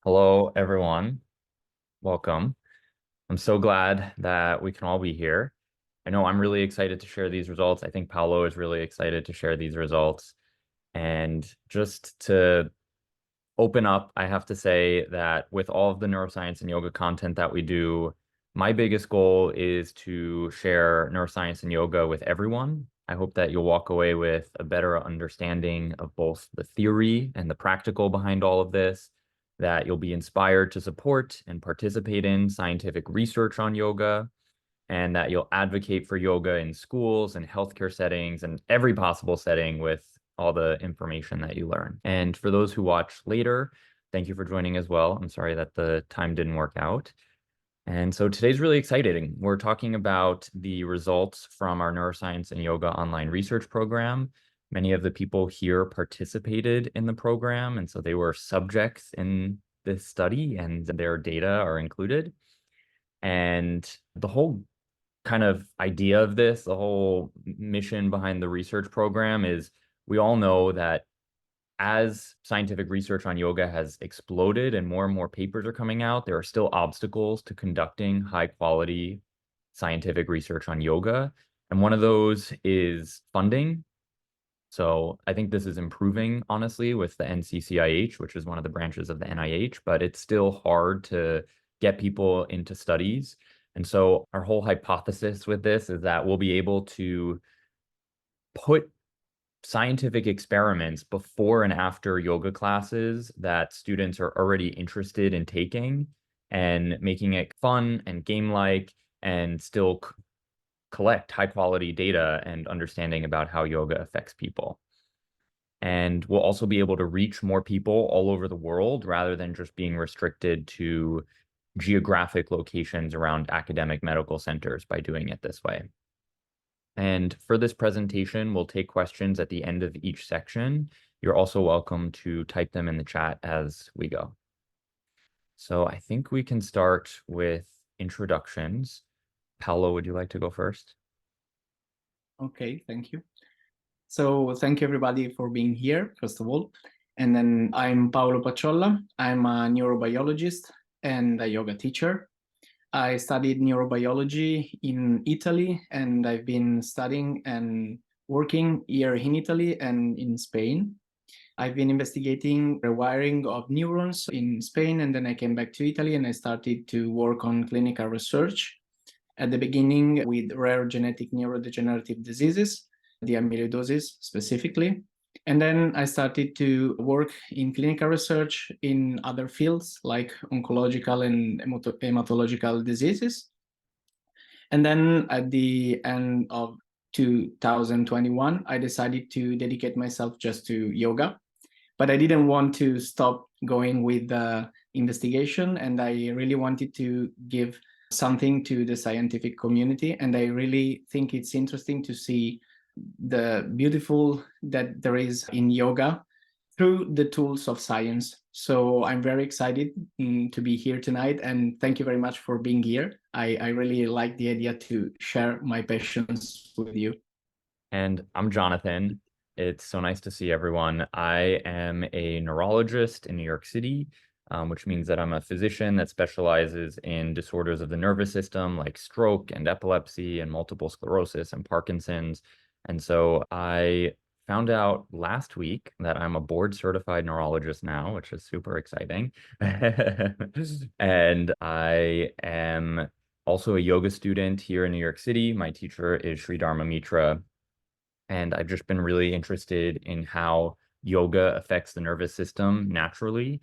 Hello, everyone. Welcome. I'm so glad that we can all be here. I know I'm really excited to share these results. I think Paolo is really excited to share these results. And just to open up, I have to say that with all of the neuroscience and yoga content that we do, my biggest goal is to share neuroscience and yoga with everyone. I hope that you'll walk away with a better understanding of both the theory and the practical behind all of this, that you'll be inspired to support and participate in scientific research on yoga, and that you'll advocate for yoga in schools and healthcare settings and every possible setting with all the information that you learn. And for those who watch later, thank you for joining as well. I'm sorry that the time didn't work out. And so today's really exciting. We're talking about the results from our neuroscience and yoga online research program. Many of the people here participated in the program, and so they were subjects in this study, and their data are included. And the whole kind of idea of this, the whole mission behind the research program is we all know that as scientific research on yoga has exploded and more papers are coming out, there are still obstacles to conducting high quality scientific research on yoga. And one of those is funding. So I think this is improving, honestly, with the NCCIH, which is one of the branches of the NIH, but it's still hard to get people into studies. And so our whole hypothesis with this is that we'll be able to put scientific experiments before and after yoga classes that students are already interested in taking and making it fun and game-like and still collect high quality data and understanding about how yoga affects people. And we'll also be able to reach more people all over the world rather than just being restricted to geographic locations around academic medical centers by doing it this way. And for this presentation, we'll take questions at the end of each section. You're also welcome to type them in the chat as we go. So I think we can start with introductions. Paolo, would you like to go first? Okay, thank you. So thank you everybody for being here, first of all. And then I'm Paolo Pacciolla. I'm a neurobiologist and a yoga teacher. I studied neurobiology in Italy, and I've been studying and working here in Italy and in Spain. I've been investigating rewiring of neurons in Spain, and then I came back to Italy and I started to work on clinical research. At the beginning with rare genetic neurodegenerative diseases, the amyloidosis specifically. And then I started to work in clinical research in other fields like oncological and hematological diseases. And then at the end of 2021, I decided to dedicate myself just to yoga. But I didn't want to stop going with the investigation, and I really wanted to give something to the scientific community. And I really think it's interesting to see the beautiful that there is in yoga through the tools of science. So I'm very excited to be here tonight, and thank you very much for being here. I really like the idea to share my passions with you. And I'm Jonathan. It's so nice to see everyone. I am a neurologist in New York City, which means that I'm a physician that specializes in disorders of the nervous system like stroke and epilepsy and multiple sclerosis and Parkinson's. And so I found out last week that I'm a board certified neurologist now, which is super exciting. And I am also a yoga student here in New York City. My teacher is Sri Dharma Mitra. And I've just been really interested in how yoga affects the nervous system naturally.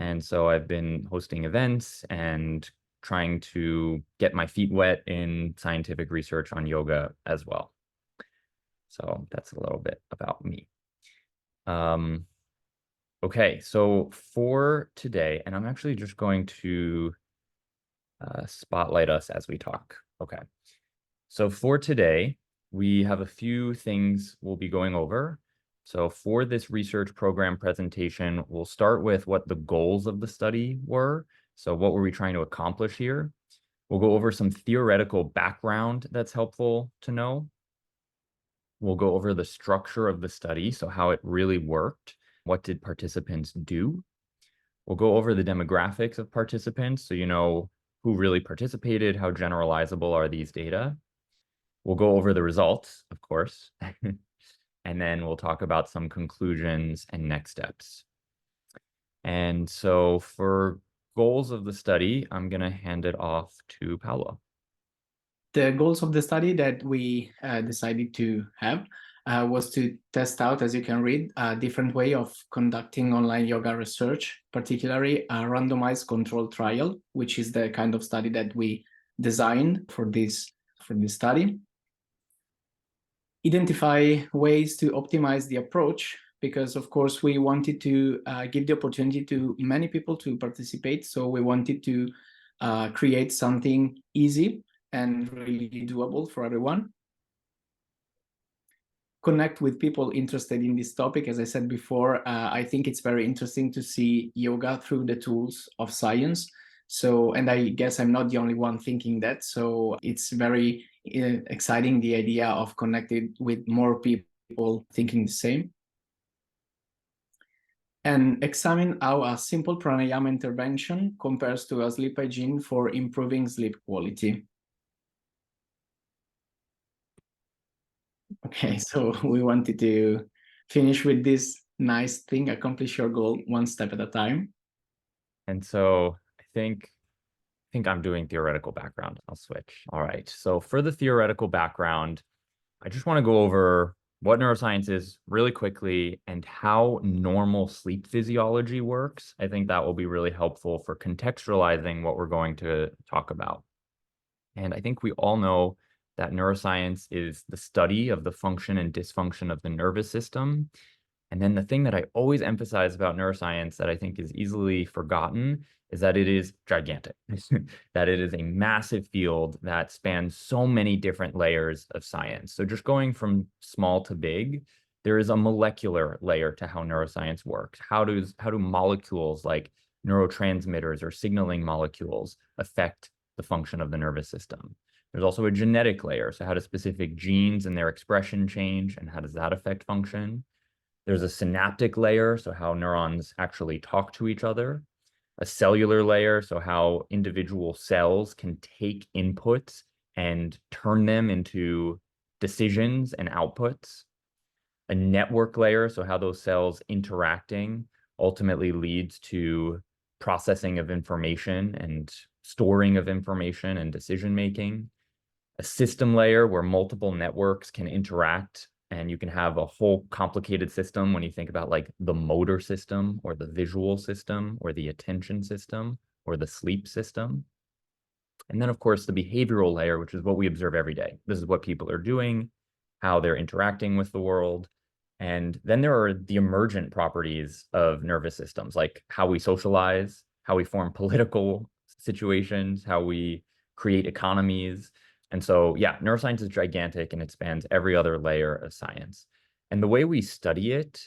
And so I've been hosting events and trying to get my feet wet in scientific research on yoga as well. So that's a little bit about me. Okay, so for today, and I'm actually just going to spotlight us as we talk. Okay, so for today, we have a few things we'll be going over. So for this research program presentation, we'll start with what the goals of the study were. So what were we trying to accomplish here? We'll go over some theoretical background that's helpful to know. We'll go over the structure of the study, so how it really worked. What did participants do? We'll go over the demographics of participants, so you know who really participated, how generalizable are these data. We'll go over the results, of course, and then we'll talk about some conclusions and next steps. And so for goals of the study, I'm going to hand it off to Paolo. The goals of the study that we decided to have was to test out, as you can read, a different way of conducting online yoga research, particularly a randomized controlled trial, which is the kind of study that we designed for this study. Identify ways to optimize the approach, because of course we wanted to give the opportunity to many people to participate. So we wanted to create something easy and really doable for everyone. Connect with people interested in this topic. As I said before, I think it's very interesting to see yoga through the tools of science. So, and I guess I'm not the only one thinking that. So it's very exciting, the idea of connecting with more people thinking the same. And examine how a simple pranayama intervention compares to a sleep hygiene for improving sleep quality. Okay, so we wanted to finish with this nice thing, accomplish your goal one step at a time. And so I think I'm doing theoretical background. I'll switch. All right. So for the theoretical background, I just want to go over what neuroscience is really quickly and how normal sleep physiology works. I think that will be really helpful for contextualizing what we're going to talk about. And I think we all know that neuroscience is the study of the function and dysfunction of the nervous system. And then the thing that I always emphasize about neuroscience that I think is easily forgotten is that it is gigantic, that it is a massive field that spans so many different layers of science. So just going from small to big, there is a molecular layer to how neuroscience works. How do molecules like neurotransmitters or signaling molecules affect the function of the nervous system? There's also a genetic layer. So how do specific genes and their expression change, and how does that affect function? There's a synaptic layer, so how neurons actually talk to each other. A cellular layer, so how individual cells can take inputs and turn them into decisions and outputs. A network layer, so how those cells interacting ultimately leads to processing of information and storing of information and decision making. A system layer where multiple networks can interact, and you can have a whole complicated system when you think about like the motor system or the visual system or the attention system or the sleep system. And then, of course, the behavioral layer, which is what we observe every day. This is what people are doing, how they're interacting with the world. And then there are the emergent properties of nervous systems, like how we socialize, how we form political situations, how we create economies. And so, yeah, neuroscience is gigantic and it spans every other layer of science. And the way we study it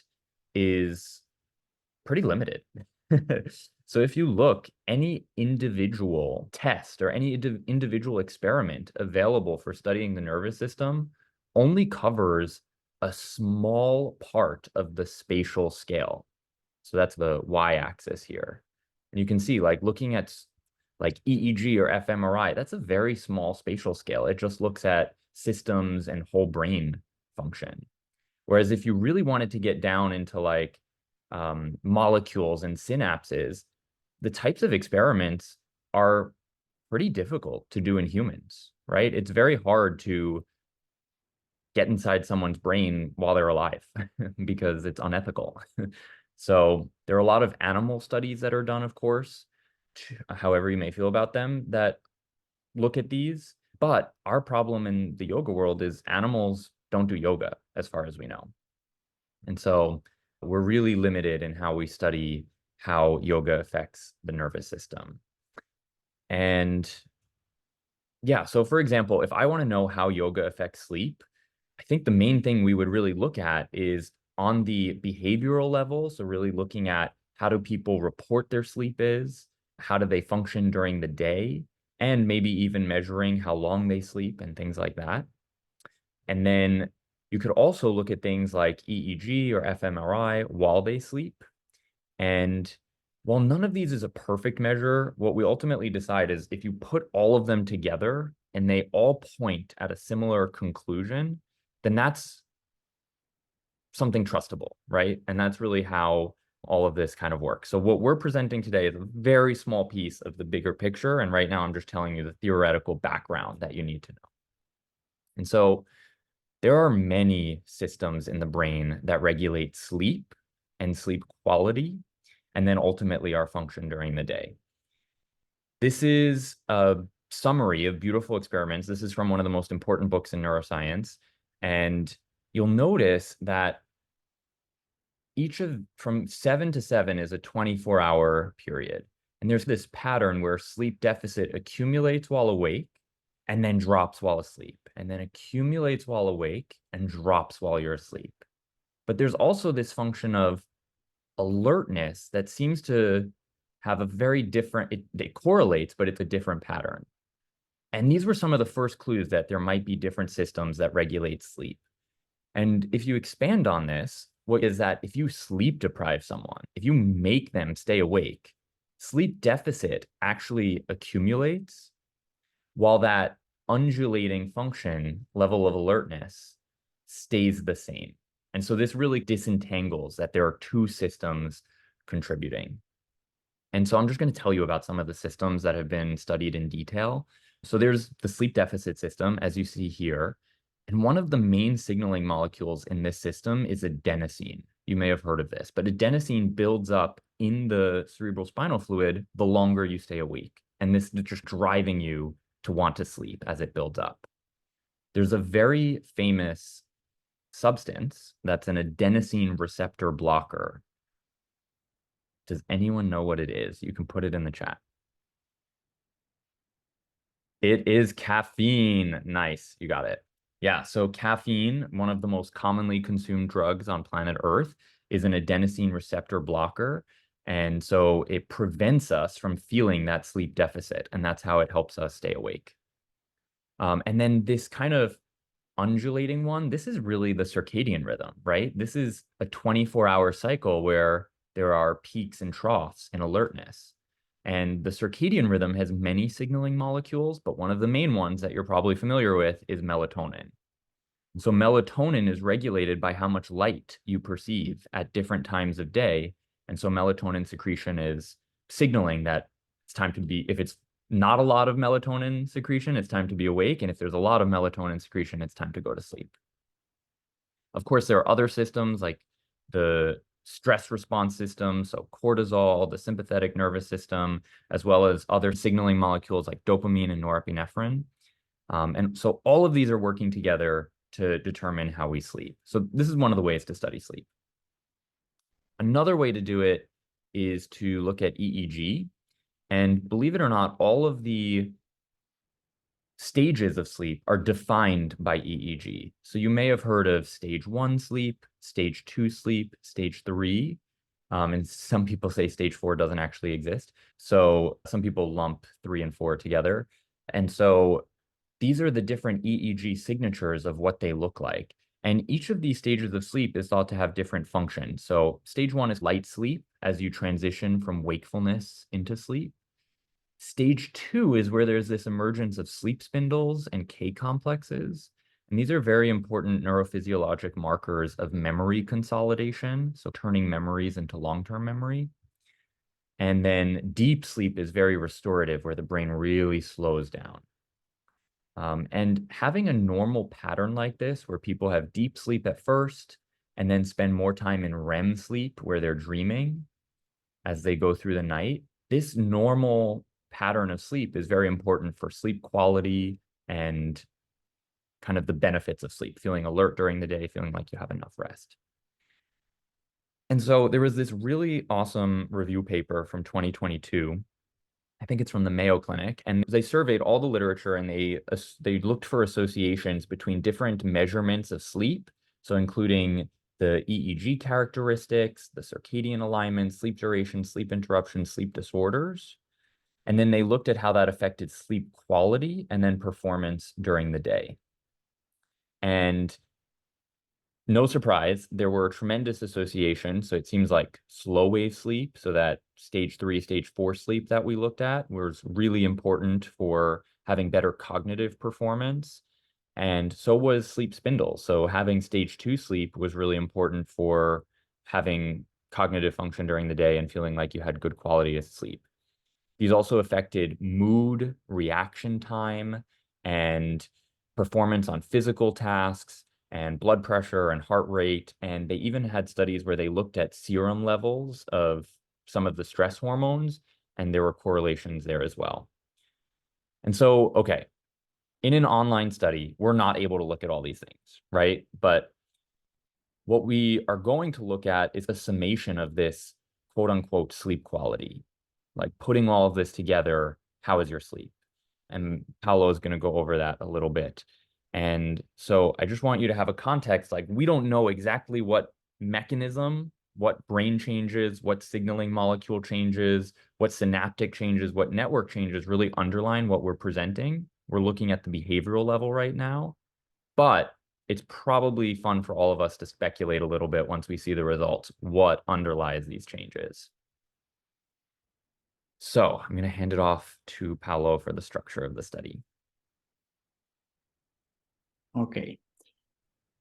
is pretty limited. So if you look, any individual test or any individual experiment available for studying the nervous system only covers a small part of the spatial scale. So that's the y-axis here. And you can see, like, looking at like EEG or fMRI, that's a very small spatial scale. It just looks at systems and whole brain function. Whereas if you really wanted to get down into like molecules and synapses, the types of experiments are pretty difficult to do in humans, right? It's very hard to get inside someone's brain while they're alive because it's unethical. So there are a lot of animal studies that are done, of course, however you may feel about them, that look at these. But our problem in the yoga world is animals don't do yoga, as far as we know. And so we're really limited in how we study how yoga affects the nervous system. And yeah, so for example, if I want to know how yoga affects sleep, I think the main thing we would really look at is on the behavioral level. So really looking at how do people report their sleep is, how do they function during the day, and maybe even measuring how long they sleep and things like that. And then you could also look at things like EEG or fMRI while they sleep. And While none of these is a perfect measure, what we ultimately decide is if you put all of them together and they all point at a similar conclusion, then that's something trustable, right? And that's really how all of this kind of works. So what we're presenting today is a very small piece of the bigger picture. And right now I'm just telling you the theoretical background that you need to know. And so there are many systems in the brain that regulate sleep and sleep quality, and then ultimately our function during the day. This is a summary of beautiful experiments. This is from one of the most important books in neuroscience. And you'll notice that from 7 to 7 is a 24-hour period. And there's this pattern where sleep deficit accumulates while awake and then drops while asleep, and then accumulates while awake and drops while you're asleep. But there's also this function of alertness that seems to have a very different, it correlates, but it's a different pattern. And these were some of the first clues that there might be different systems that regulate sleep. And if you expand on this, what is that if you sleep deprive someone, if you make them stay awake, sleep deficit actually accumulates while that undulating function level of alertness stays the same. And so this really disentangles that there are two systems contributing. And so I'm just going to tell you about some of the systems that have been studied in detail. So there's the sleep deficit system, as you see here. And one of the main signaling molecules in this system is adenosine. You may have heard of this, but adenosine builds up in the cerebral spinal fluid the longer you stay awake. And this is just driving you to want to sleep as it builds up. There's a very famous substance that's an adenosine receptor blocker. Does anyone know what it is? You can put it in the chat. It is caffeine. Nice, you got it. Yeah, so caffeine, one of the most commonly consumed drugs on planet Earth, is an adenosine receptor blocker. And so it prevents us from feeling that sleep deficit, and that's how it helps us stay awake. And then this kind of undulating one, this is really the circadian rhythm, right? This is a 24-hour cycle where there are peaks and troughs in alertness. And the circadian rhythm has many signaling molecules, but one of the main ones that you're probably familiar with is melatonin. So melatonin is regulated by how much light you perceive at different times of day. And so melatonin secretion is signaling that it's time to be, if it's not a lot of melatonin secretion, it's time to be awake. And if there's a lot of melatonin secretion, it's time to go to sleep. Of course, there are other systems like the stress response system, so cortisol, the sympathetic nervous system, as well as other signaling molecules like dopamine and norepinephrine. And so all of these are working together to determine how we sleep. So this is one of the ways to study sleep. Another way to do it is to look at EEG. And believe it or not, all of the stages of sleep are defined by EEG. So you may have heard of stage 1 sleep, stage 2 sleep, stage 3. And some people say stage 4 doesn't actually exist. So some people lump 3 and 4 together. And so these are the different EEG signatures of what they look like. And each of these stages of sleep is thought to have different functions. So stage 1 is light sleep as you transition from wakefulness into sleep. Stage 2 is where there's this emergence of sleep spindles and K complexes. And these are very important neurophysiologic markers of memory consolidation, so turning memories into long-term memory. And then deep sleep is very restorative, where the brain really slows down. And having a normal pattern like this, where people have deep sleep at first, and then spend more time in REM sleep, where they're dreaming as they go through the night, this normal pattern of sleep is very important for sleep quality and kind of the benefits of sleep, feeling alert during the day, feeling like you have enough rest. And so there was this really awesome review paper from 2022. I think it's from the Mayo Clinic, and they surveyed all the literature and they looked for associations between different measurements of sleep, so including the EEG characteristics, the circadian alignment, sleep duration, sleep interruption, sleep disorders. And then they looked at how that affected sleep quality and then performance during the day. And No surprise, there were tremendous associations. So it seems like slow wave sleep, so that stage 3, stage 4 sleep that we looked at was really important for having better cognitive performance. And so was sleep spindle. So having stage 2 sleep was really important for having cognitive function during the day and feeling like you had good quality of sleep. These also affected mood, reaction time, and performance on physical tasks, and blood pressure and heart rate. And they even had studies where they looked at serum levels of some of the stress hormones, and there were correlations there as well. And so, okay, in an online study, we're not able to look at all these things, right? But what we are going to look at is a summation of this quote unquote sleep quality. Like putting all of this together, how is your sleep? And Paolo is going to go over that a little bit. And so I just want you to have a context, like we don't know exactly what mechanism, what brain changes, what signaling molecule changes, what synaptic changes, what network changes really underline what we're presenting. We're looking at the behavioral level right now, but it's probably fun for all of us to speculate a little bit once we see the results, what underlies these changes. So I'm going to hand it off to Paolo for the structure of the study. Okay.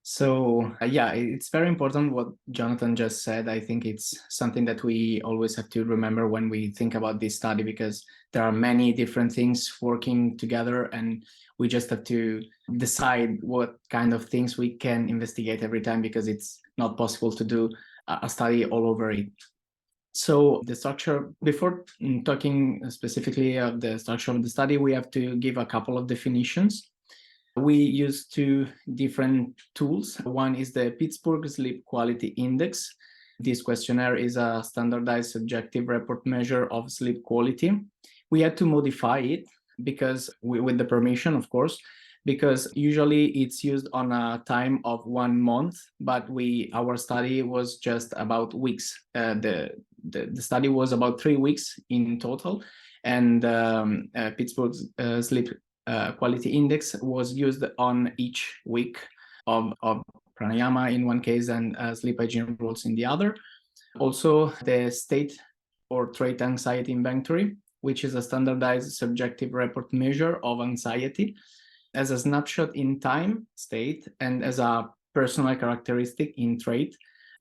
So yeah, it's very important what Jonathan just said. I think it's something that we always have to remember when we think about this study, because there are many different things working together and we just have to decide what kind of things we can investigate every time, because it's not possible to do a study all over it. So the structure, before talking specifically of the structure of the study, we have to give a couple of definitions. We use two different tools. One is the Pittsburgh Sleep Quality Index. This questionnaire is a standardized subjective report measure of sleep quality. We had to modify it because with the permission, of course, because usually it's used on a time of 1 month, but our study was just about weeks. The study was about 3 weeks in total, and Pittsburgh's sleep quality index was used on each week of pranayama in one case and sleep hygiene rules in the other. Also, the state or trait anxiety inventory, which is a standardized subjective report measure of anxiety as a snapshot in time, state, and as a personal characteristic in trait.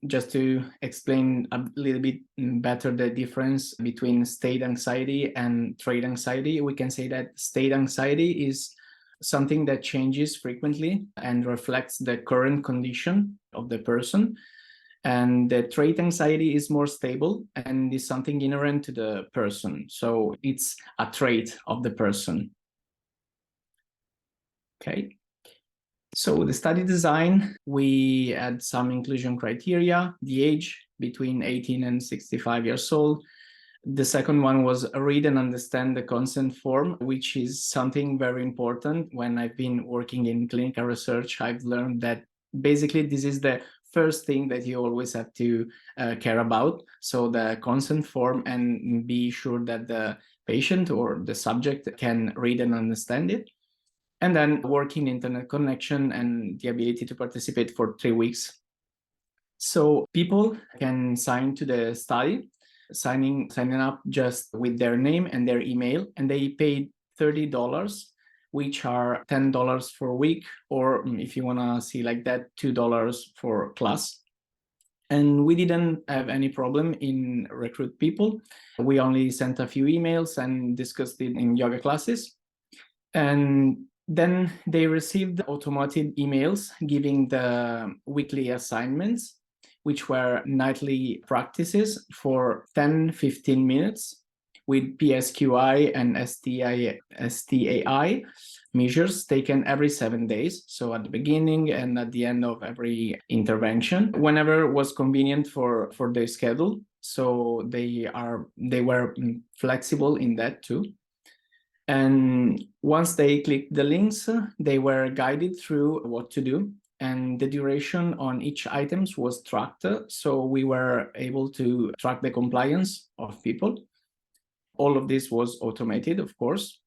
Just to explain a little bit better the difference between state anxiety and trait anxiety, we can say that state anxiety is something that changes frequently and reflects the current condition of the person. And the trait anxiety is more stable and is something inherent to the person. So it's a trait of the person. Okay. So the study design, we had some inclusion criteria, the age between 18 and 65 years old. The second one was read and understand the consent form, which is something very important. When I've been working in clinical research, I've learned that basically this is the first thing that you always have to care about. So the consent form, and be sure that the patient or the subject can read and understand it. And then working internet connection and the ability to participate for 3 weeks. So people can sign to the study, signing up just with their name and their email, and they paid $30, which are $10 for a week, or if you want to see like that, $2 for class. And we didn't have any problem in recruit people. We only sent a few emails and discussed it in yoga classes. And then they received automated emails giving the weekly assignments, which were nightly practices for 10-15 minutes with PSQI and STAI measures taken every 7 days. So at the beginning and at the end of every intervention, whenever was convenient for their schedule. So they were flexible in that too. And once they clicked the links, they were guided through what to do. And the duration on each item was tracked. So we were able to track the compliance of people. All of this was automated, of course.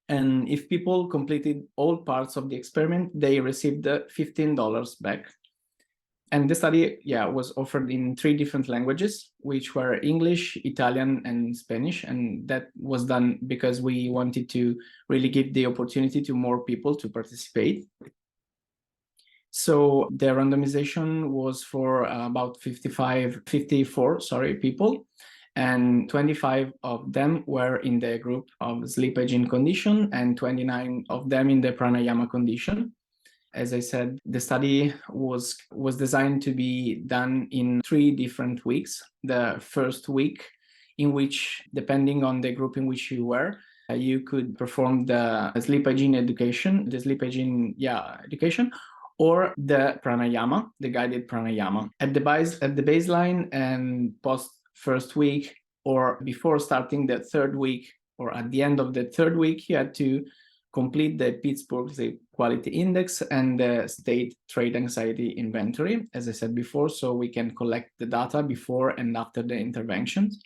And if people completed all parts of the experiment, they received $15 back. And the study, was offered in 3 different languages, which were English, Italian, and Spanish. And that was done because we wanted to really give the opportunity to more people to participate. So the randomization was for about 54 people, and 25 of them were in the group of sleep hygiene condition and 29 of them in the pranayama condition. As I said, the study was designed to be done in 3 different weeks. The first week, in which, depending on the group in which you were, you could perform the sleep hygiene education, or the pranayama, the guided pranayama. At the baseline and post first week, or before starting the 3rd week, or at the end of the 3rd week, you had to complete the Pittsburgh Sleep Quality Index and the State Trade Anxiety Inventory, as I said before, so we can collect the data before and after the interventions.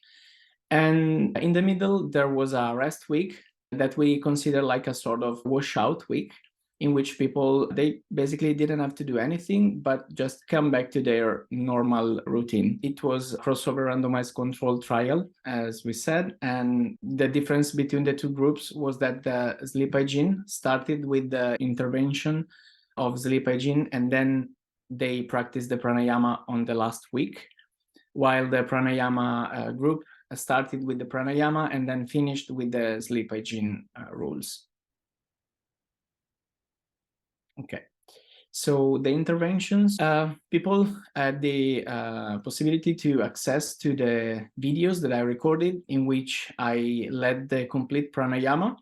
And in the middle, there was a rest week that we consider like a sort of washout week, in which people, they basically didn't have to do anything, but just come back to their normal routine. It was a crossover randomized controlled trial, as we said. And the difference between the 2 groups was that the sleep hygiene started with the intervention of sleep hygiene, and then they practiced the pranayama on the last week, while the pranayama group started with the pranayama and then finished with the sleep hygiene rules. Okay, so the interventions, people had the possibility to access to the videos that I recorded, in which I led the complete pranayama.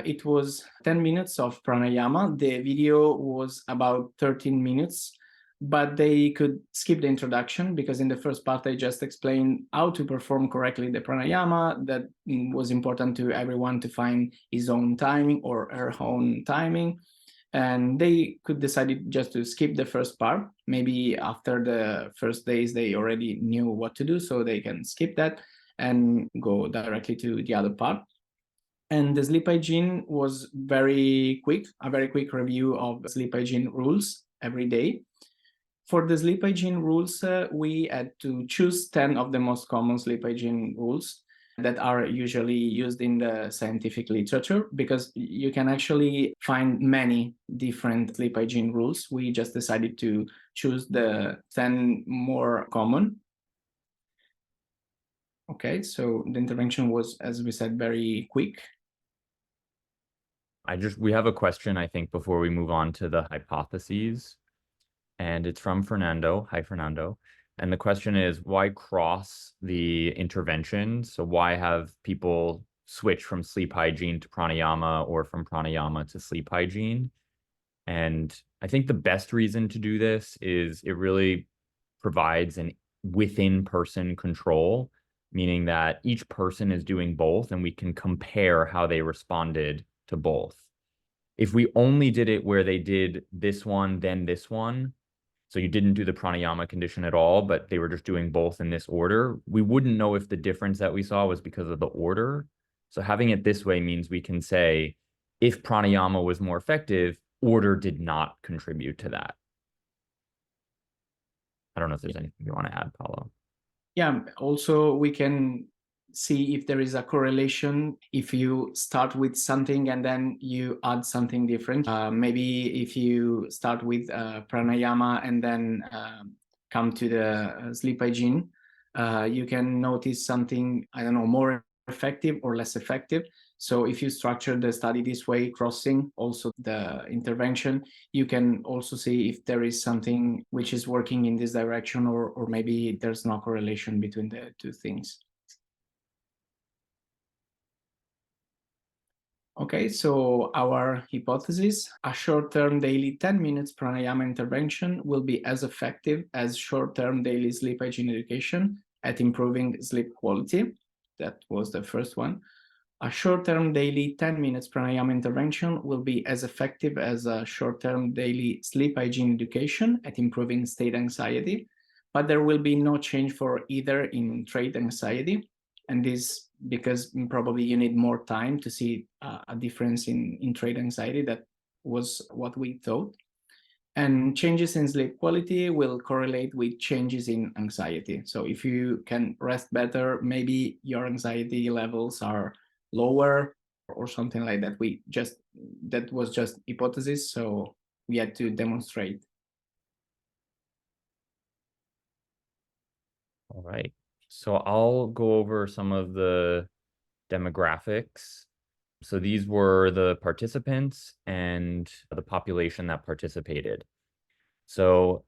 It was 10 minutes of pranayama. The video was about 13 minutes, but they could skip the introduction, because in the first part I just explained how to perform correctly the pranayama. That was important to everyone to find his own timing or her own timing. And they could decide just to skip the first part. Maybe after the first days they already knew what to do, so they can skip that and go directly to the other part. And the sleep hygiene was a very quick review of sleep hygiene rules every day. For the sleep hygiene rules, we had to choose 10 of the most common sleep hygiene rules that are usually used in the scientific literature, because you can actually find many different sleep hygiene rules. We just decided to choose the 10 more common. Okay, so the intervention was, as we said, very quick. We have a question, I think, before we move on to the hypotheses. And it's from Fernando. Hi, Fernando. And the question is, why cross the intervention? So why have people switch from sleep hygiene to pranayama, or from pranayama to sleep hygiene? And I think the best reason to do this is it really provides an within-person control, meaning that each person is doing both and we can compare how they responded to both. If we only did it where they did this one, then this one, so you didn't do the pranayama condition at all, but they were just doing both in this order, we wouldn't know if the difference that we saw was because of the order. So having it this way means we can say, if pranayama was more effective, order did not contribute to that. I don't know if there's anything you want to add, Paolo. Yeah, also we can see if there is a correlation if you start with something and then you add something different. Maybe if you start with pranayama and then come to the sleep hygiene, you can notice something, I don't know, more effective or less effective. So if you structure the study this way, crossing also the intervention, you can also see if there is something which is working in this direction, or maybe there's no correlation between the 2 things. Okay, so our hypothesis: a short-term daily 10 minutes pranayama intervention will be as effective as short-term daily sleep hygiene education at improving sleep quality. That was the first one. A short-term daily 10 minutes pranayama intervention will be as effective as a short-term daily sleep hygiene education at improving state anxiety, but there will be no change for either in trait anxiety. And this because probably you need more time to see a difference in trait anxiety. That was what we thought. And changes in sleep quality will correlate with changes in anxiety. So if you can rest better, maybe your anxiety levels are lower or something like that. That was just hypothesis, so we had to demonstrate. All right. So I'll go over some of the demographics. So these were the participants and the population that participated. So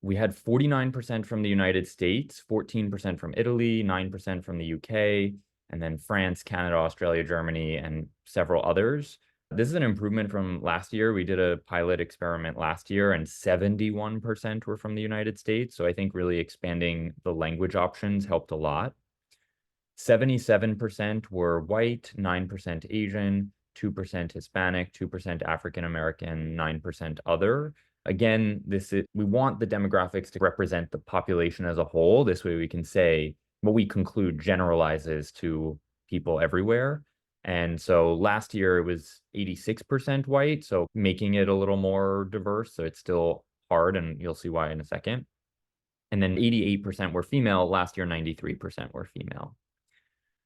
we had 49% from the United States, 14% from Italy, 9% from the UK, and then France, Canada, Australia, Germany, and several others. This is an improvement from last year. We did a pilot experiment last year, and 71% were from the United States. So I think really expanding the language options helped a lot. 77% were white, 9% Asian, 2% Hispanic, 2% African American, 9% other. Again, we want the demographics to represent the population as a whole. This way we can say what we conclude generalizes to people everywhere. And so last year it was 86% white, so making it a little more diverse. So it's still hard, and you'll see why in a second. And then 88% were female. Last year, 93% were female.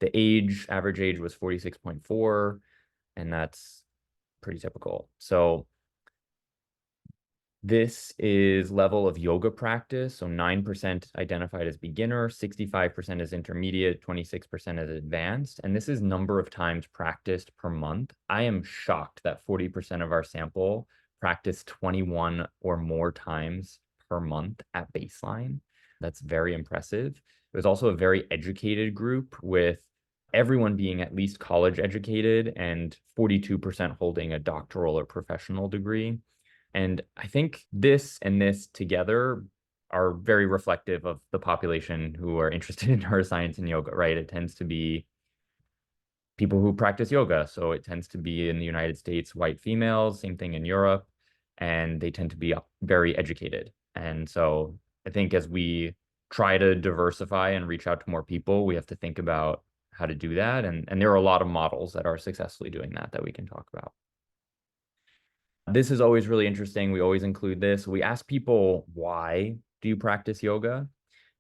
The average age was 46.4, and that's pretty typical. So this is level of yoga practice. So 9% identified as beginner, 65% as intermediate, 26% as advanced. And this is number of times practiced per month. I am shocked that 40% of our sample practiced 21 or more times per month at baseline. That's very impressive. It was also a very educated group, with everyone being at least college educated and 42% holding a doctoral or professional degree. And I think this and this together are very reflective of the population who are interested in neuroscience and yoga, right? It tends to be people who practice yoga. So it tends to be in the United States, white females, same thing in Europe, and they tend to be very educated. And so I think as we try to diversify and reach out to more people, we have to think about how to do that. And there are a lot of models that are successfully doing that we can talk about. This is always really interesting. We always include this. We ask people, why do you practice yoga?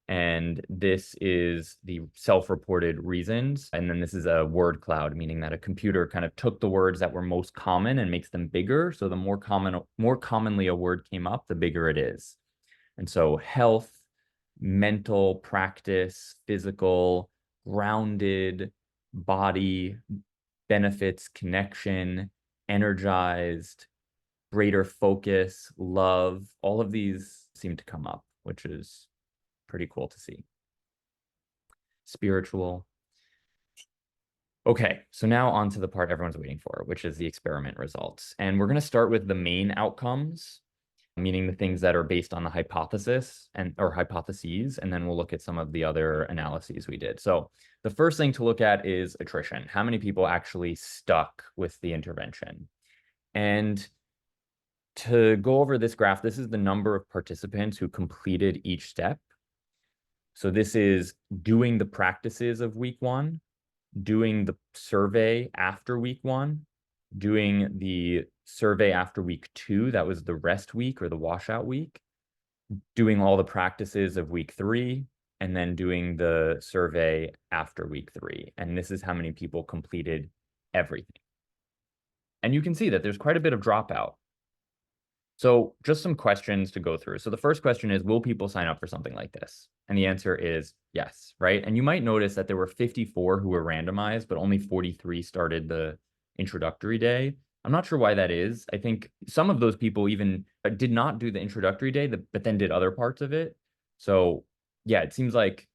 And this is the self-reported reasons. And then this is a word cloud, meaning that a computer kind of took the words that were most common and makes them bigger. So the more commonly a word came up, the bigger it is. And so health, mental, practice, physical, grounded, body, benefits, connection, energized, greater focus, love, all of these seem to come up, which is pretty cool to see. Spiritual. Okay, so now on to the part everyone's waiting for, which is the experiment results. And we're going to start with the main outcomes, meaning the things that are based on the hypothesis or hypotheses, and then we'll look at some of the other analyses we did. So the first thing to look at is attrition. How many people actually stuck with the intervention? And to go over this graph, this is the number of participants who completed each step. So this is doing the practices of week 1, doing the survey after week 1, doing the survey after week 2, that was the rest week or the washout week, doing all the practices of week 3, and then doing the survey after week 3. And this is how many people completed everything. And you can see that there's quite a bit of dropout. So just some questions to go through. So the first question is, will people sign up for something like this? And the answer is yes, right? And you might notice that there were 54 who were randomized, but only 43 started the introductory day. I'm not sure why that is. I think some of those people even did not do the introductory day, but then did other parts of it. So yeah, it seems like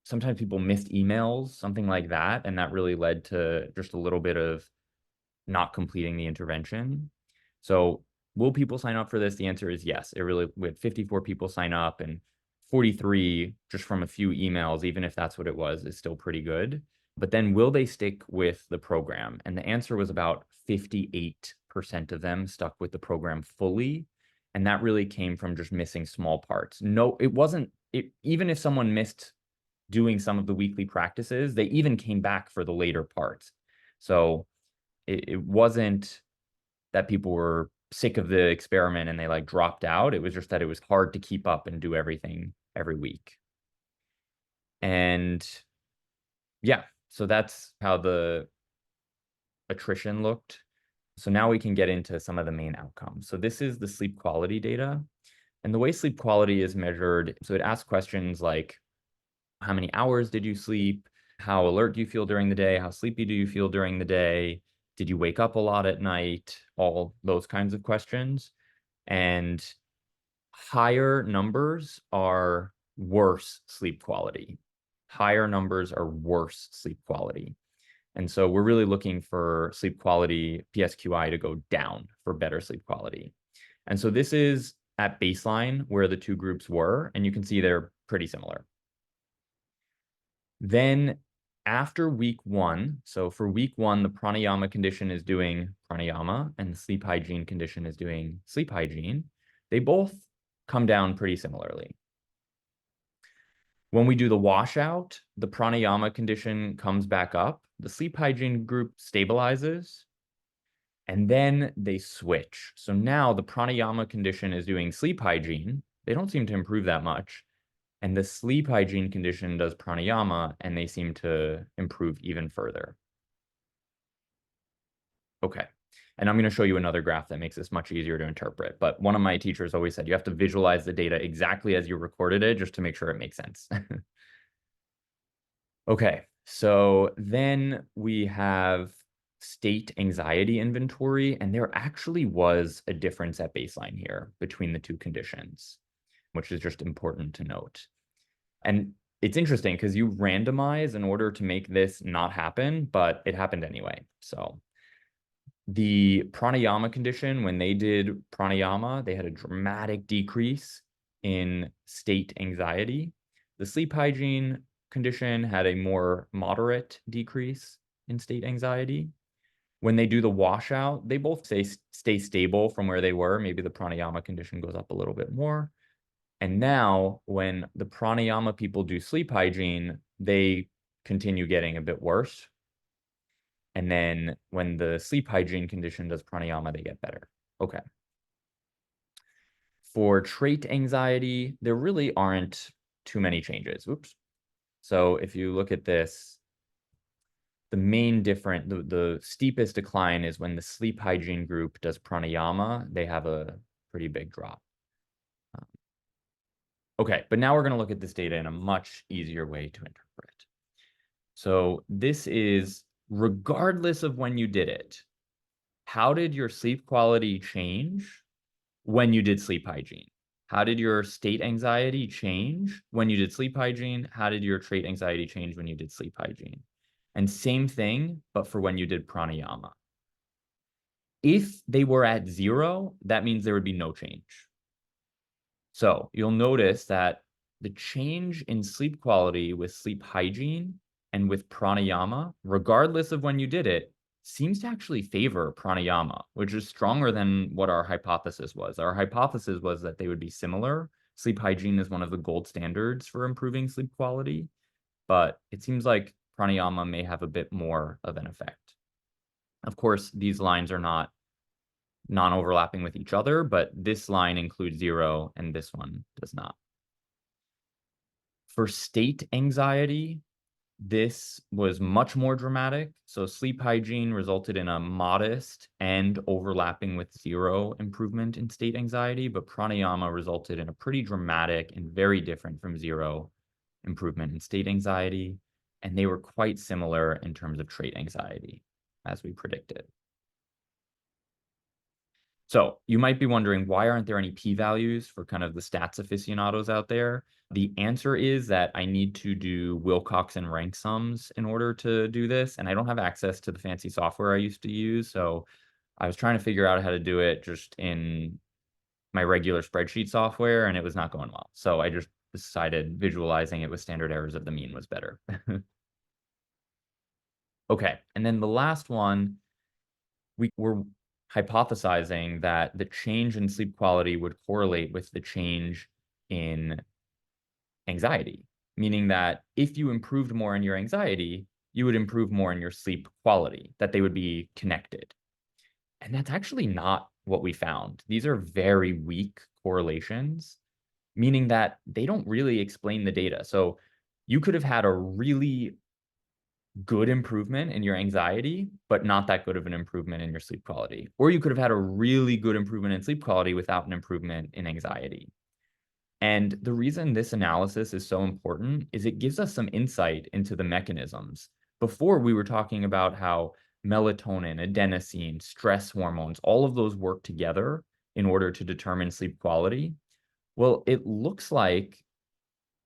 sometimes people missed emails, something like that. And that really led to just a little bit of not completing the intervention. So will people sign up for this? The answer is yes. We had 54 people sign up, and 43 just from a few emails, even if that's what it was, is still pretty good. But then will they stick with the program? And the answer was about 58% of them stuck with the program fully. And that really came from just missing small parts. No, it wasn't, even if someone missed doing some of the weekly practices, they even came back for the later parts. So it wasn't that people were sick of the experiment and they like dropped out. It was just that it was hard to keep up and do everything every week. And yeah, so that's how the attrition looked. So now we can get into some of the main outcomes. So this is the sleep quality data. And the way sleep quality is measured, so it asks questions like, how many hours did you sleep? How alert do you feel during the day? How sleepy do you feel during the day? Did you wake up a lot at night? All those kinds of questions. And higher numbers are worse sleep quality. Higher numbers are worse sleep quality. And so we're really looking for sleep quality, PSQI, to go down for better sleep quality. And so this is at baseline where the two groups were, and you can see they're pretty similar. Then after week 1, so for week 1, the pranayama condition is doing pranayama and the sleep hygiene condition is doing sleep hygiene. They both come down pretty similarly. When we do the washout, the pranayama condition comes back up, the sleep hygiene group stabilizes, and then they switch. So now the pranayama condition is doing sleep hygiene. They don't seem to improve that much. And the sleep hygiene condition does pranayama, and they seem to improve even further. Okay. And I'm going to show you another graph that makes this much easier to interpret. But one of my teachers always said you have to visualize the data exactly as you recorded it just to make sure it makes sense. Okay. So then we have state anxiety inventory, and there actually was a difference at baseline here between the two conditions, which is just important to note. And it's interesting because you randomize in order to make this not happen, but it happened anyway. So the pranayama condition, when they did pranayama, they had a dramatic decrease in state anxiety. The sleep hygiene condition had a more moderate decrease in state anxiety. When they do the washout, they both stay stable from where they were. Maybe the pranayama condition goes up a little bit more. And now when the pranayama people do sleep hygiene, they continue getting a bit worse. And then when the sleep hygiene condition does pranayama, they get better. Okay. For trait anxiety, there really aren't too many changes. Oops. So if you look at this, the main difference, the steepest decline is when the sleep hygiene group does pranayama, they have a pretty big drop. Okay, but now we're going to look at this data in a much easier way to interpret. So this is, regardless of when you did it, how did your sleep quality change when you did sleep hygiene? How did your state anxiety change when you did sleep hygiene? How did your trait anxiety change when you did sleep hygiene? And same thing, but for when you did pranayama. If they were at 0, that means there would be no change. So you'll notice that the change in sleep quality with sleep hygiene and with pranayama, regardless of when you did it, seems to actually favor pranayama, which is stronger than what our hypothesis was. Our hypothesis was that they would be similar. Sleep hygiene is one of the gold standards for improving sleep quality, but it seems like pranayama may have a bit more of an effect. Of course, these lines are not non-overlapping with each other, but this line includes 0 and this one does not. For state anxiety, this was much more dramatic. So sleep hygiene resulted in a modest and overlapping with 0 improvement in state anxiety, but pranayama resulted in a pretty dramatic and very different from 0 improvement in state anxiety. And they were quite similar in terms of trait anxiety, as we predicted. So you might be wondering, why aren't there any p-values for kind of the stats aficionados out there? The answer is that I need to do Wilcox and rank sums in order to do this, and I don't have access to the fancy software I used to use, so I was trying to figure out how to do it just in my regular spreadsheet software, and it was not going well. So I just decided visualizing it with standard errors of the mean was better. Okay, and then the last one, we were hypothesizing that the change in sleep quality would correlate with the change in anxiety, meaning that if you improved more in your anxiety, you would improve more in your sleep quality, that they would be connected. And that's actually not what we found. These are very weak correlations, meaning that they don't really explain the data. So you could have had a really good improvement in your anxiety, but not that good of an improvement in your sleep quality. Or you could have had a really good improvement in sleep quality without an improvement in anxiety. And the reason this analysis is so important is it gives us some insight into the mechanisms. Before, we were talking about how melatonin, adenosine, stress hormones, all of those work together in order to determine sleep quality. Well, it looks like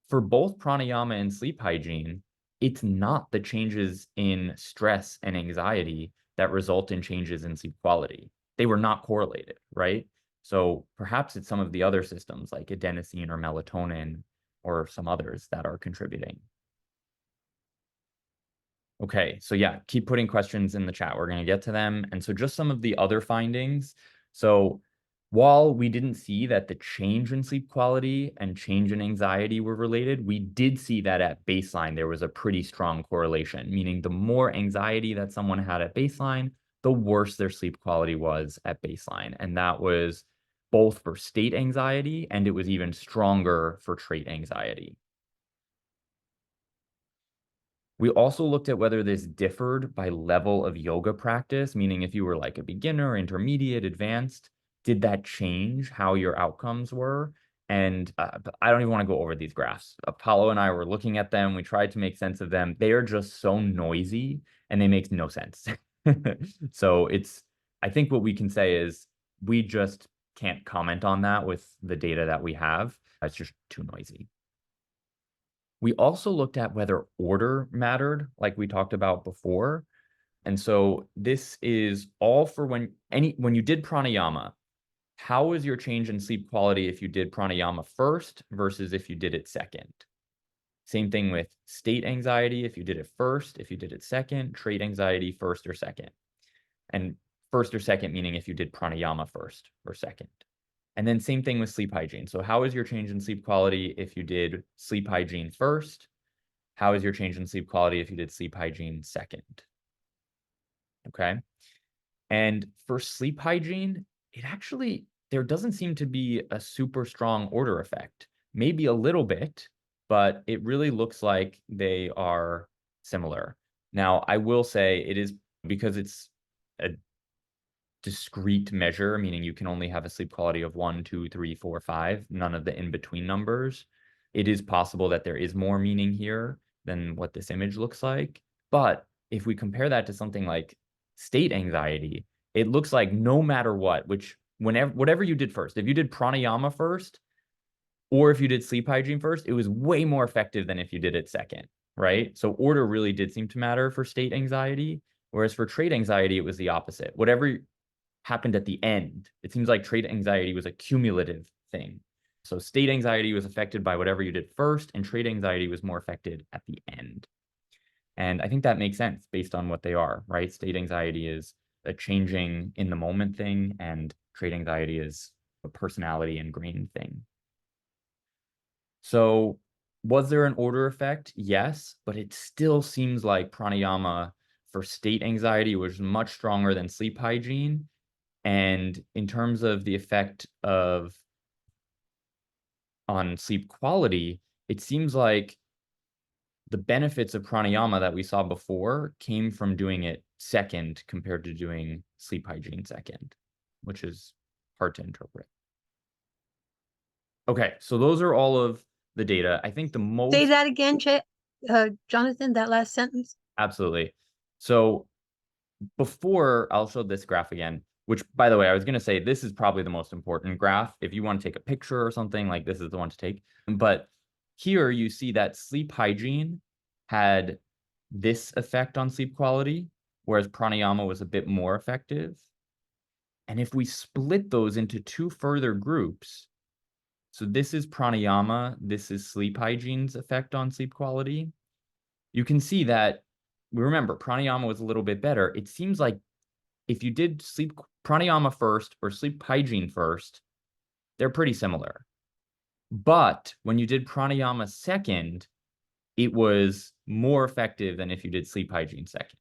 for both pranayama and sleep hygiene, it's not the changes in stress and anxiety that result in changes in sleep quality. They were not correlated, right? So perhaps it's some of the other systems like adenosine or melatonin or some others that are contributing. Okay, so yeah, keep putting questions in the chat. We're going to get to them. And so just some of the other findings. So while we didn't see that the change in sleep quality and change in anxiety were related, we did see that at baseline, there was a pretty strong correlation, meaning the more anxiety that someone had at baseline, the worse their sleep quality was at baseline. And that was both for state anxiety, and it was even stronger for trait anxiety. We also looked at whether this differed by level of yoga practice, meaning if you were like a beginner, intermediate, advanced, did that change how your outcomes were? And I don't even want to go over these graphs. Apollo and I were looking at them. We tried to make sense of them. They are just so noisy and they make no sense. So I think what we can say is we just can't comment on that with the data that we have. It's just too noisy. We also looked at whether order mattered, like we talked about before. And so this is all for when you did pranayama, how was your change in sleep quality if you did pranayama first versus if you did it second? Same thing with state anxiety, if you did it first, if you did it second, trait anxiety first or second. And first or second meaning if you did pranayama first or second. And then same thing with sleep hygiene. So how is your change in sleep quality if you did sleep hygiene first? How is your change in sleep quality if you did sleep hygiene second? Okay. And for sleep hygiene, there doesn't seem to be a super strong order effect. Maybe a little bit, but it really looks like they are similar. Now, I will say it is because it's a discrete measure, meaning you can only have a sleep quality of 1, 2, 3, 4, 5, none of the in-between numbers. It is possible that there is more meaning here than what this image looks like. But if we compare that to something like state anxiety, it looks like no matter what, whatever you did first, if you did pranayama first, or if you did sleep hygiene first, it was way more effective than if you did it second, right? So order really did seem to matter for state anxiety, whereas for trait anxiety, it was the opposite. Whatever happened at the end. It seems like trait anxiety was a cumulative thing. So state anxiety was affected by whatever you did first, and trait anxiety was more affected at the end. And I think that makes sense based on what they are, right? State anxiety is a changing in the moment thing, and trait anxiety is a personality ingrained thing. So was there an order effect? Yes, but it still seems like pranayama for state anxiety was much stronger than sleep hygiene. And in terms of the effect on sleep quality, it seems like the benefits of pranayama that we saw before came from doing it second compared to doing sleep hygiene second, which is hard to interpret. Okay, so those are all of the data. I think the most... Say that again, Jonathan, that last sentence. Absolutely. So before, I'll show this graph again, which, by the way, I was going to say this is probably the most important graph. If you want to take a picture or something, like this is the one to take. But here you see that sleep hygiene had this effect on sleep quality, whereas pranayama was a bit more effective. And if we split those into two further groups, so this is pranayama, this is sleep hygiene's effect on sleep quality, you can see that, remember, pranayama was a little bit better. It seems like if you did sleep pranayama first or sleep hygiene first, they're pretty similar. But when you did pranayama second, it was more effective than if you did sleep hygiene second.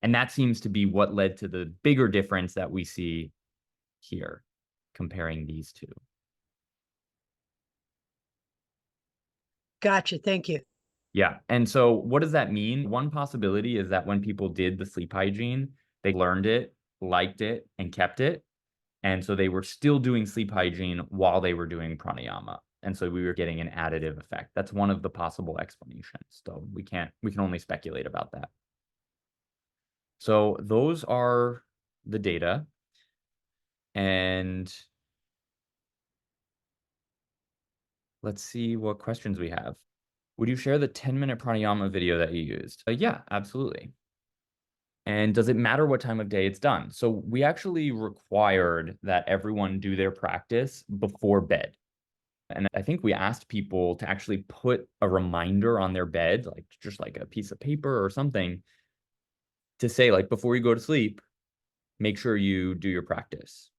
And that seems to be what led to the bigger difference that we see here, comparing these two. Gotcha. Thank you. Yeah. And so what does that mean? One possibility is that when people did the sleep hygiene, they learned it, liked it, and kept it. And so they were still doing sleep hygiene while they were doing pranayama. And so we were getting an additive effect. That's one of the possible explanations. So we can only speculate about that. So those are the data. And let's see what questions we have. Would you share the 10-minute pranayama video that you used? Yeah, absolutely. And does it matter what time of day it's done? So we actually required that everyone do their practice before bed. And I think we asked people to actually put a reminder on their bed, like just like a piece of paper or something, to say, like, before you go to sleep, make sure you do your practice.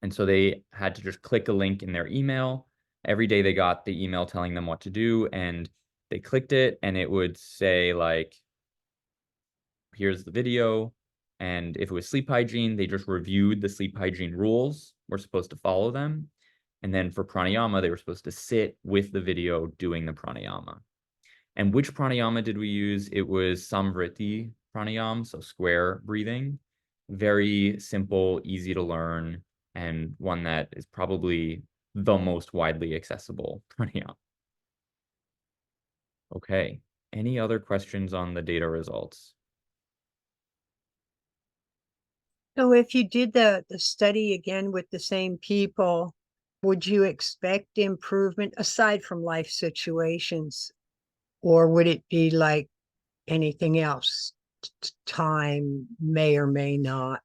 And so they had to just click a link in their email. Every day they got the email telling them what to do, and they clicked it, and it would say, like, here's the video. And if it was sleep hygiene, they just reviewed the sleep hygiene rules. We're supposed to follow them. And then for pranayama, they were supposed to sit with the video doing the pranayama. And which pranayama did we use? It was Samvritti pranayama, so square breathing. Very simple, easy to learn, and one that is probably the most widely accessible pranayama. Okay, any other questions on the data results? So if you did the study again with the same people, would you expect improvement aside from life situations? Or would it be like anything else? Time may or may not.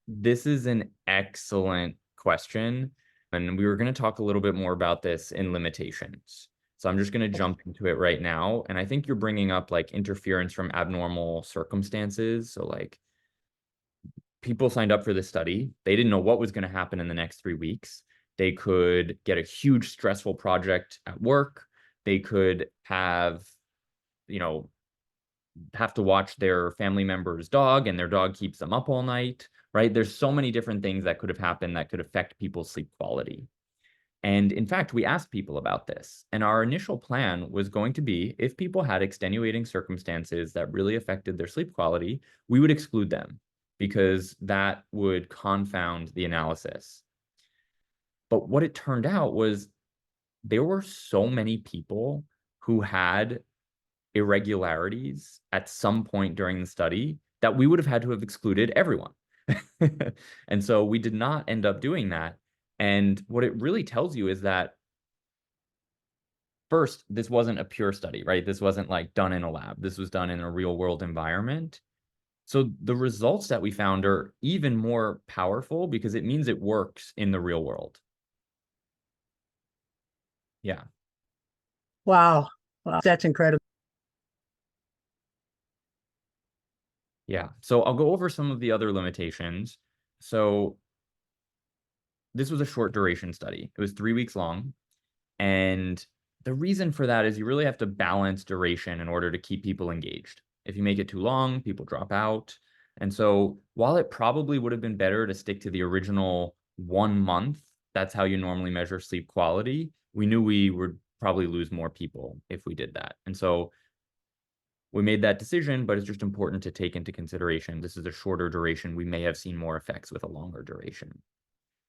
This is an excellent question. And we were going to talk a little bit more about this in limitations. So I'm just going to jump into it right now. And I think you're bringing up like interference from abnormal circumstances. So like people signed up for this study. They didn't know what was going to happen in the next 3 weeks. They could get a huge stressful project at work. They could have, have to watch their family member's dog, and their dog keeps them up all night, right? There's so many different things that could have happened that could affect people's sleep quality. And in fact, we asked people about this. And our initial plan was going to be, if people had extenuating circumstances that really affected their sleep quality, we would exclude them because that would confound the analysis. But what it turned out was there were so many people who had irregularities at some point during the study that we would have had to have excluded everyone. And so we did not end up doing that. And what it really tells you is that, first, this wasn't a pure study, right? This wasn't like done in a lab. This was done in a real world environment. So the results that we found are even more powerful because it means it works in the real world. Yeah. Wow. That's incredible. Yeah. So I'll go over some of the other limitations. So this was a short duration study. It was 3 weeks long. And the reason for that is you really have to balance duration in order to keep people engaged. If you make it too long, people drop out. And so while it probably would have been better to stick to the original 1 month, that's how you normally measure sleep quality, we knew we would probably lose more people if we did that. And so we made that decision, but it's just important to take into consideration this is a shorter duration. We may have seen more effects with a longer duration.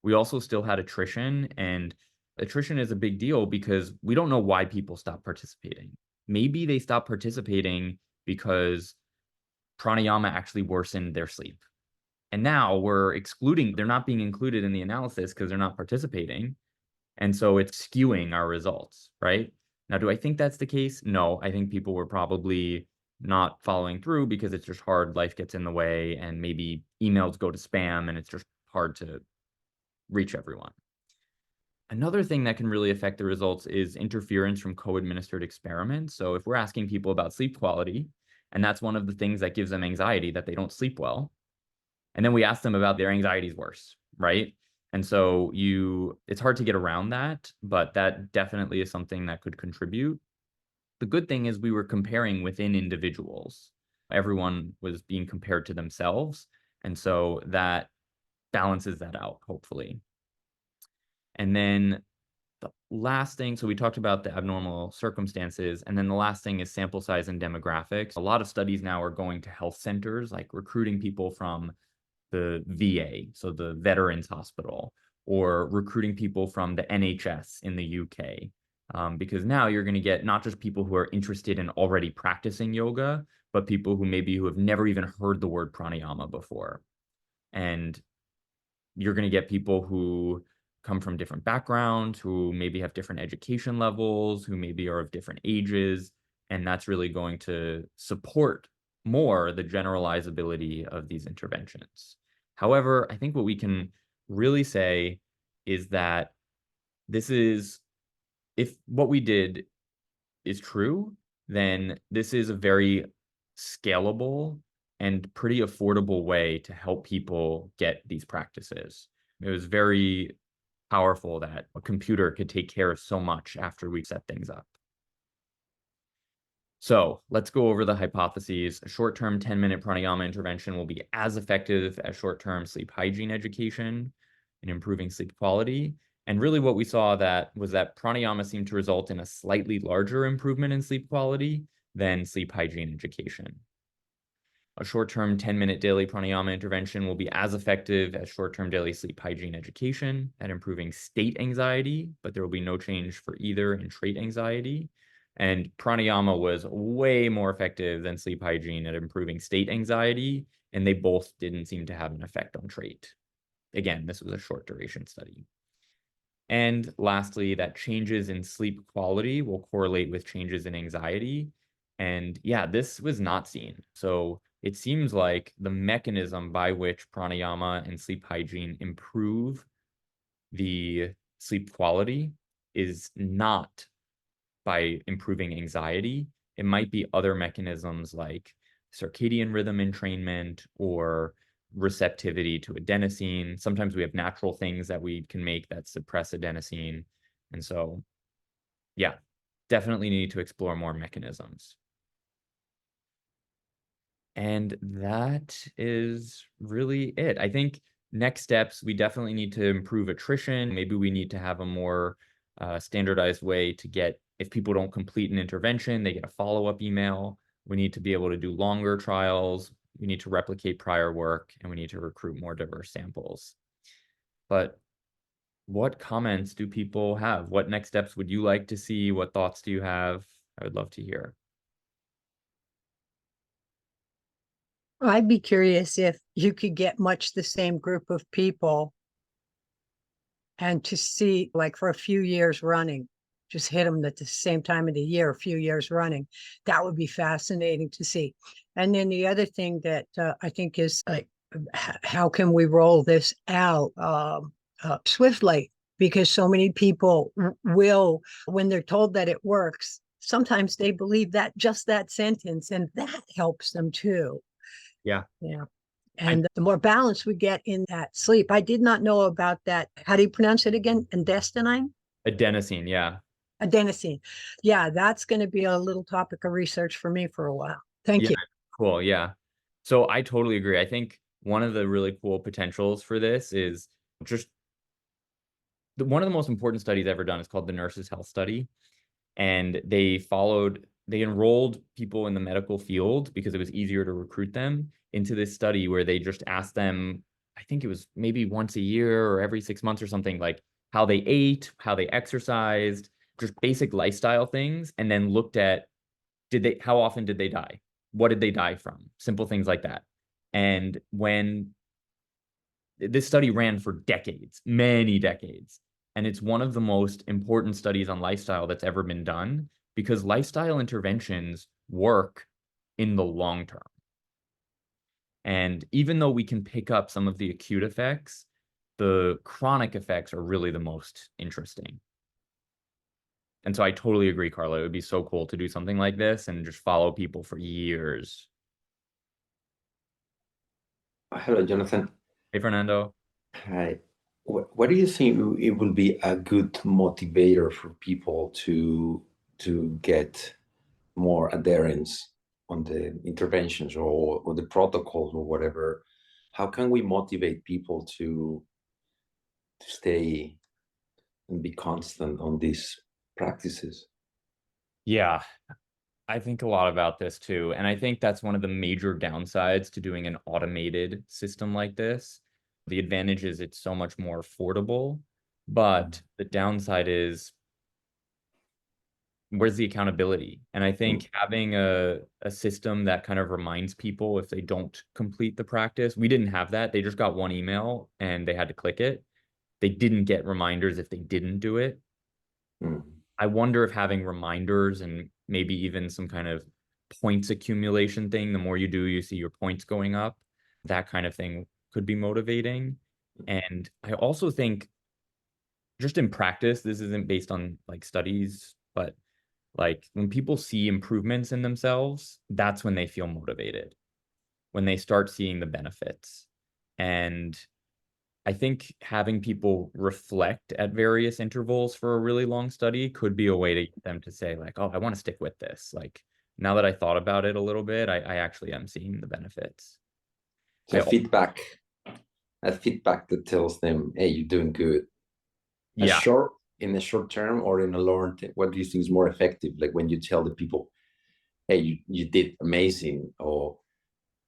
We also still had attrition, and attrition is a big deal because we don't know why people stop participating. Maybe they stop participating because pranayama actually worsened their sleep. And now we're excluding, they're not being included in the analysis because they're not participating. And so it's skewing our results, right? Now, do I think that's the case? No, I think people were probably not following through because it's just hard. Life gets in the way, and maybe emails go to spam, and it's just hard to reach everyone. Another thing that can really affect the results is interference from co-administered experiments. So if we're asking people about sleep quality, and that's one of the things that gives them anxiety, that they don't sleep well, and then we ask them about their anxiety's worse, right? And so it's hard to get around that, but that definitely is something that could contribute. The good thing is we were comparing within individuals. Everyone was being compared to themselves. And so that balances that out, hopefully. And then the last thing, so we talked about the abnormal circumstances, and then the last thing is sample size and demographics. A lot of studies now are going to health centers, like recruiting people from the VA, so the Veterans Hospital, or recruiting people from the NHS in the UK. Because now you're going to get not just people who are interested in already practicing yoga, but people who have never even heard the word pranayama before. And you're going to get people who come from different backgrounds, who maybe have different education levels, who maybe are of different ages. And that's really going to support more the generalizability of these interventions. However, I think what we can really say is that if what we did is true, then this is a very scalable and pretty affordable way to help people get these practices. It was very powerful that a computer could take care of so much after we set things up. So let's go over the hypotheses. A short-term 10-minute pranayama intervention will be as effective as short-term sleep hygiene education in improving sleep quality. And really what we saw was that pranayama seemed to result in a slightly larger improvement in sleep quality than sleep hygiene education. A short-term 10-minute daily pranayama intervention will be as effective as short-term daily sleep hygiene education at improving state anxiety, but there will be no change for either in trait anxiety. And pranayama was way more effective than sleep hygiene at improving state anxiety, and they both didn't seem to have an effect on trait. Again, this was a short duration study. And lastly, that changes in sleep quality will correlate with changes in anxiety. And yeah, this was not seen. So it seems like the mechanism by which pranayama and sleep hygiene improve the sleep quality is not by improving anxiety. It might be other mechanisms like circadian rhythm entrainment or receptivity to adenosine. Sometimes we have natural things that we can make that suppress adenosine. And so, yeah, definitely need to explore more mechanisms. And that is really it. I think next steps, we definitely need to improve attrition. Maybe we need to have a more standardized way to get, if people don't complete an intervention, they get a follow-up email. We need to be able to do longer trials. We need to replicate prior work, and we need to recruit more diverse samples. But what comments do people have? What next steps would you like to see? What thoughts do you have? I would love to hear. I'd be curious if you could get much the same group of people and to see, like, for a few years running, just hit them at the same time of the year, a few years running. That would be fascinating to see. And then the other thing that I think is, like, how can we roll this out swiftly? Because so many people will, when they're told that it works, sometimes they believe that just that sentence, and that helps them too. Yeah. Yeah. And the more balance we get in that sleep. I did not know about that. How do you pronounce it again? Adenosine? Adenosine, yeah. Adenosine. Yeah, that's going to be a little topic of research for me for a while. Thank you. Cool, yeah. So I totally agree. I think one of the really cool potentials for this is just one of the most important studies ever done is called the Nurses' Health Study. And they enrolled people in the medical field because it was easier to recruit them into this study where they just asked them, I think it was maybe once a year or every 6 months or something, like how they ate, how they exercised, just basic lifestyle things, and then looked at how often did they die? What did they die from? Simple things like that. And when this study ran for decades, many decades, and it's one of the most important studies on lifestyle that's ever been done because lifestyle interventions work in the long term. And even though we can pick up some of the acute effects, the chronic effects are really the most interesting. And so I totally agree, Carla. It would be so cool to do something like this and just follow people for years. Hello, Jonathan. Hey, Fernando. Hi. What do you think it will be a good motivator for people to get more adherence on the interventions or the protocols or whatever how can we motivate people to stay and be constant on these practices? Yeah, I think a lot about this too. And I think that's one of the major downsides to doing an automated system like this. The advantage is it's so much more affordable, but the downside is where's the accountability? And I think having a system that kind of reminds people if they don't complete the practice, we didn't have that. They just got one email and they had to click it. They didn't get reminders if they didn't do it. I wonder if having reminders and maybe even some kind of points accumulation thing, the more you do, you see your points going up, that kind of thing could be motivating. And I also think just in practice, this isn't based on like studies, but like when people see improvements in themselves, that's when they feel motivated, when they start seeing the benefits. And I think having people reflect at various intervals for a really long study could be a way to get them to say like, oh, I want to stick with this. Like now that I thought about it a little bit, I actually am seeing the benefits. So feedback that tells them, hey, you're doing good. Yeah. In the short term or in the long term, what do you think is more effective? Like when you tell the people, hey, you did amazing, or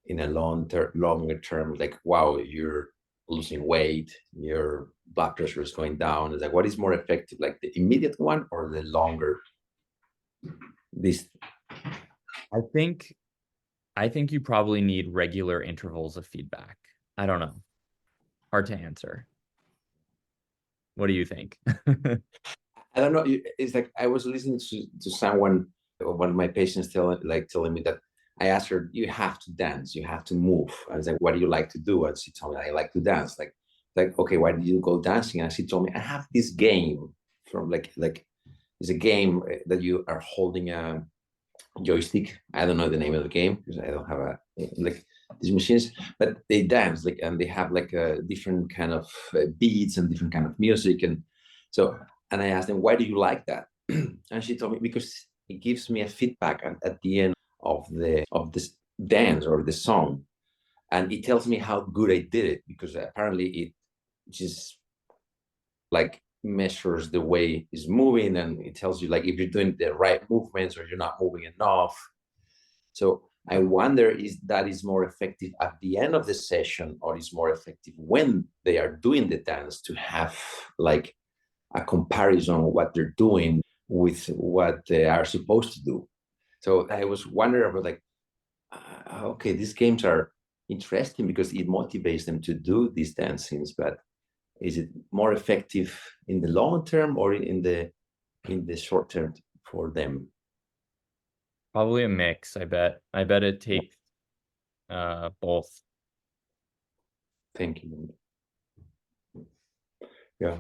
in a longer term, like, wow, you're losing weight, your blood pressure is going down. It's like, what is more effective, like the immediate one or the longer? I think you probably need regular intervals of feedback. I don't know. Hard to answer. What do you think? I don't know. It's like I was listening to someone, one of my patients telling me that I asked her, you have to dance, you have to move. I was like, what do you like to do? And she told me, I like to dance. Like, okay, why did you go dancing? And she told me, I have this game from like it's a game that you are holding a joystick. I don't know the name of the game because I don't have like these machines, but they dance like, and they have like a different kind of beats and different kind of music. And so, and I asked them, why do you like that? And she told me, because it gives me a feedback at the end of this dance or the song, and it tells me how good I did it, because apparently it just like measures the way it's moving, and it tells you like if you're doing the right movements or you're not moving enough. So I wonder, is that is more effective at the end of the session, or is more effective when they are doing the dance, to have like a comparison of what they're doing with what they are supposed to do. So I was wondering about like, okay, these games are interesting because it motivates them to do these dancings, but is it more effective in the long term or in the short term for them? Probably a mix, I bet. I bet it takes both. Thank you. Yeah,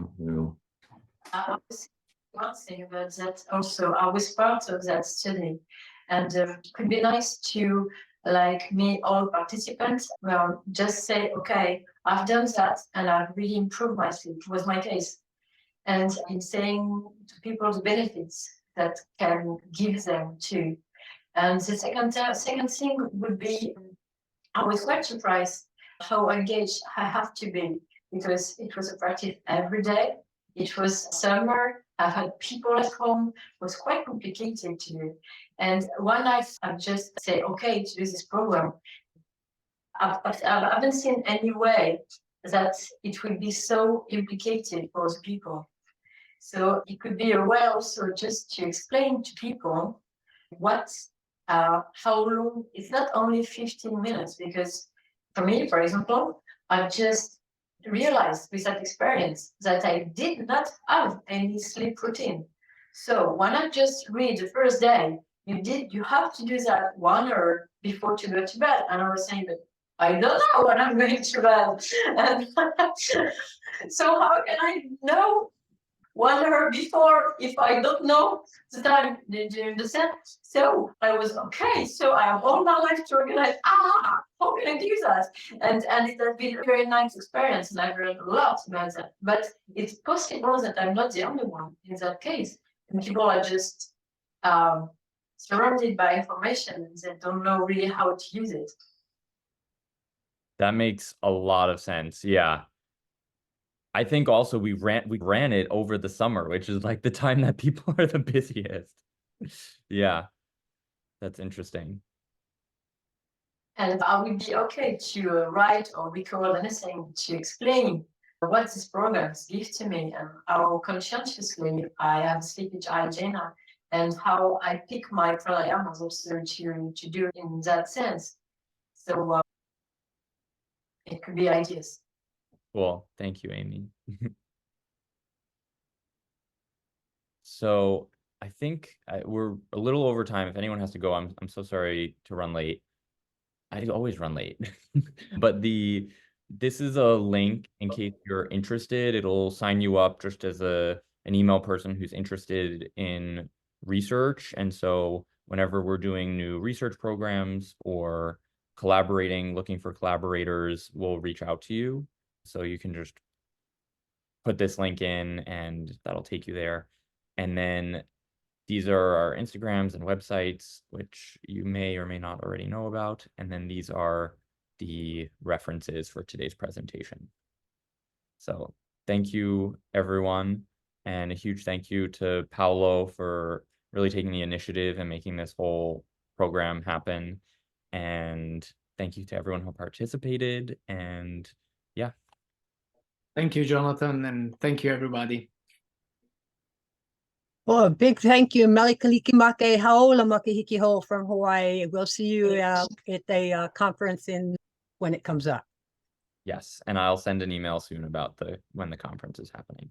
I was one thing about that also. I was part of that study, and it could be nice to like me, all participants, well, just say, okay, I've done that and I've really improved my sleep. It was my case. And in saying to people the benefits that can give them too. And the second thing would be, I was quite surprised how engaged I have to be, because it was a practice every day. It was summer. I had people at home. It was quite complicated to do. And one night I just say, okay, to do this program. I haven't seen any way that it will be so implicated for the people. So it could be a way also just to explain to people what, how long. It's not only 15 minutes, because for me, for example, I just realized with that experience that I did not have any sleep routine. So when I just read the first day, you have to do that 1 hour before to go to bed. And I was saying, but I don't know when I'm going to bed. And so how can I know 1 hour before if I don't know the time? Did you understand? So I was okay. So I have all my life to organize. How can I do that? And it has been a very nice experience, and I've learned a lot about that. But it's possible that I'm not the only one in that case. And people are just surrounded by information and they don't know really how to use it. That makes a lot of sense. Yeah. I think also we ran it over the summer, which is like the time that people are the busiest. Yeah. That's interesting. And I will be okay to write or record anything to explain what these programs give to me and how conscientiously I have sleepage hygiene and how I pick my pranayamas also to do in that sense. So it could be ideas. Cool. Thank you, Amy. So I think we're a little over time. If anyone has to go, I'm so sorry to run late. I always run late. But this is a link in case you're interested. It'll sign you up just as an email person who's interested in research. And so whenever we're doing new research programs or collaborating, looking for collaborators, we'll reach out to you. So you can just put this link in and that'll take you there. And then these are our Instagrams and websites, which you may or may not already know about. And then these are the references for today's presentation. So thank you, everyone. And a huge thank you to Paolo for really taking the initiative and making this whole program happen. And thank you to everyone who participated. And yeah. Thank you, Jonathan, and thank you, everybody. Well, a big thank you, Malikalikimake Haola Makahiki Ho from Hawaii. We'll see you at the conference when it comes up. Yes, and I'll send an email soon about when the conference is happening.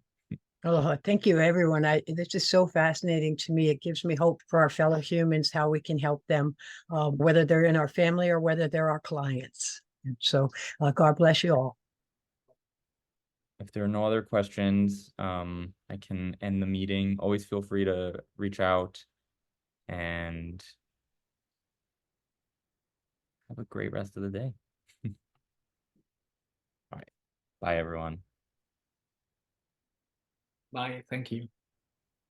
Aloha. Thank you, everyone. This is so fascinating to me. It gives me hope for our fellow humans, how we can help them, whether they're in our family or whether they're our clients. And so God bless you all. If there are no other questions, I can end the meeting. Always feel free to reach out and have a great rest of the day. All right. Bye, everyone. Bye. Thank you.